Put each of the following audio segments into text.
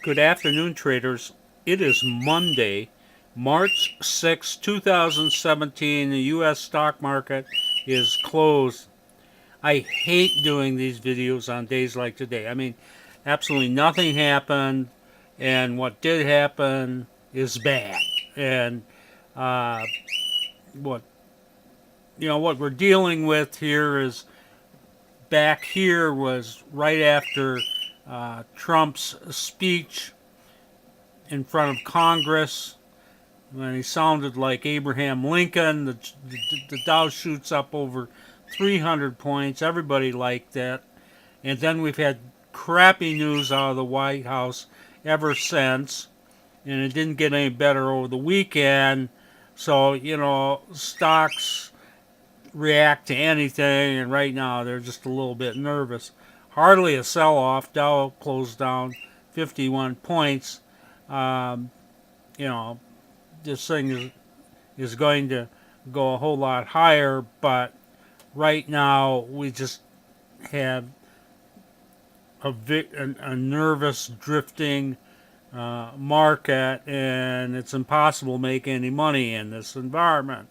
Good afternoon, traders. It is Monday, March 6, 2017. The U.S. stock market is closed. I hate doing these videos on days like today. I mean, absolutely nothing happened, and what did happen is bad. And uh, what what we're dealing with here is back here was right after Trump's speech in front of Congress when he sounded like Abraham Lincoln. The Dow shoots up over 300 points. Everybody liked that. And then we've had crappy news out of the White House ever since. And it didn't get any better over the weekend. So, stocks react to anything. And right now they're just a little bit nervous. Hardly a sell off. Dow closed down 51 points. Um, you know, this thing is going to go a whole lot higher, but right now we just have a nervous drifting market, and it's impossible to make any money in this environment.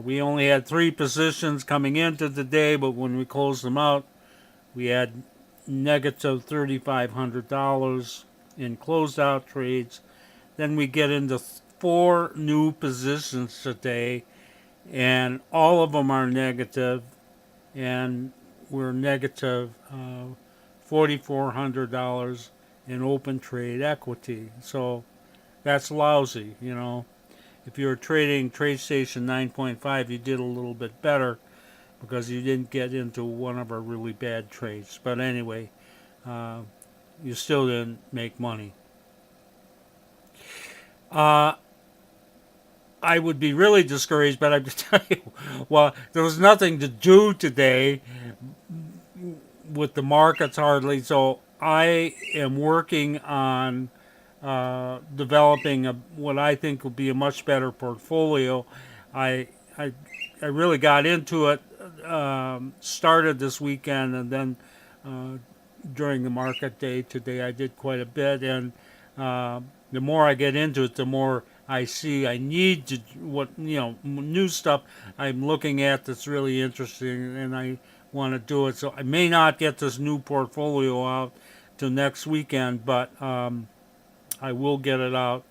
We only had 3 positions coming into the day, but when we closed them out, we had negative $3,500 in closed out trades. Then we get into 4 new positions today, and all of them are negative, and we're negative $4,400 in open trade equity. So that's lousy. If you were trading TradeStation 9.5, you did a little bit better because you didn't get into one of our really bad trades. But anyway, uh, you still didn't make money. Uh, I would be really discouraged, but I have to tell you, well, there was nothing to do today with the markets hardly, so I am working on developing what I think will be a much better portfolio. I, I, I really got into it, started this weekend, and then uh, during the market day today, I did quite a bit, and the more I get into it, the more I see I need to new stuff I'm looking at that's really interesting, and I want to do it. So I may not get this new portfolio out till next weekend, but I will get it out,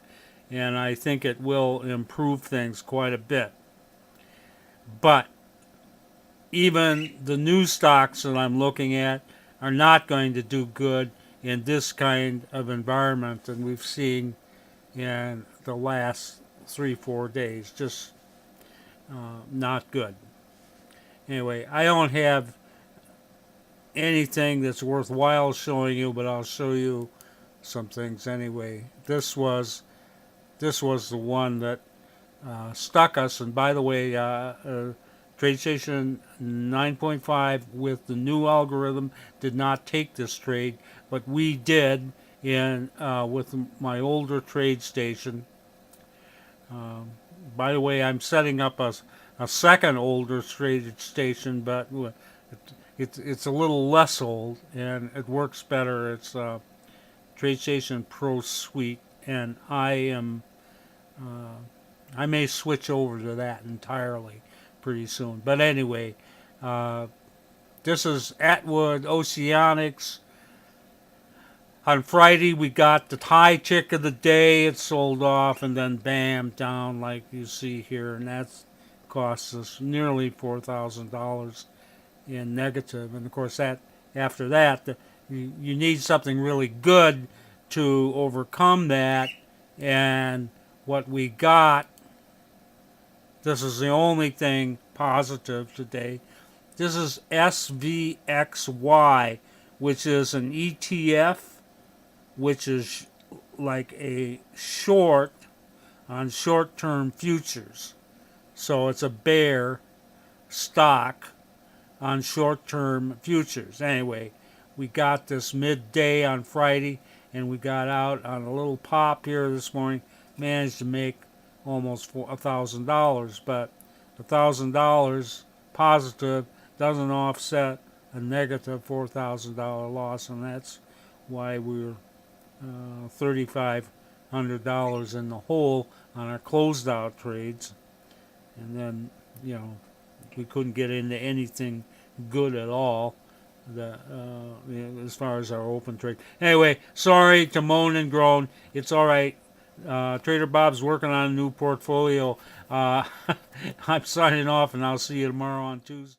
and I think it will improve things quite a bit. But even the new stocks that I'm looking at are not going to do good in this kind of environment that we've seen in the last 3, 4 days. Just not good. Anyway, I don't have anything that's worthwhile showing you, but I'll show you some things anyway. This was the one that stuck us. And by the way, TradeStation 9.5 with the new algorithm did not take this trade, but we did in with my older TradeStation. Um, by the way, I'm setting up a second older TradeStation, but it's a little less old and it works better. It's TradeStation Pro Suite, and uh, I may switch over to that entirely pretty soon. But anyway, uh, this is Atwood Oceanics. On Friday, we got the high tick of the day. It sold off, and then bam, down like you see here, and that's cost us nearly $4,000 in negative. And of course, that after that, you need something really good to overcome that. And what we got, this is the only thing positive today. This is SVXY, which is an ETF, which is like a short on short term futures. So it's a bear stock on short term futures. Anyway, we got this midday on Friday, and we got out on a little pop here this morning. Managed to make almost $1,000, but $1,000 positive doesn't offset a negative $4,000 loss, and that's why we're $3,500 in the hole on our closed out trades, and then we couldn't get into anything good at all. As far as our open trade. Anyway, sorry to moan and groan. It's all right. Trader Bob's working on a new portfolio. I'm signing off, and I'll see you tomorrow on Tuesday.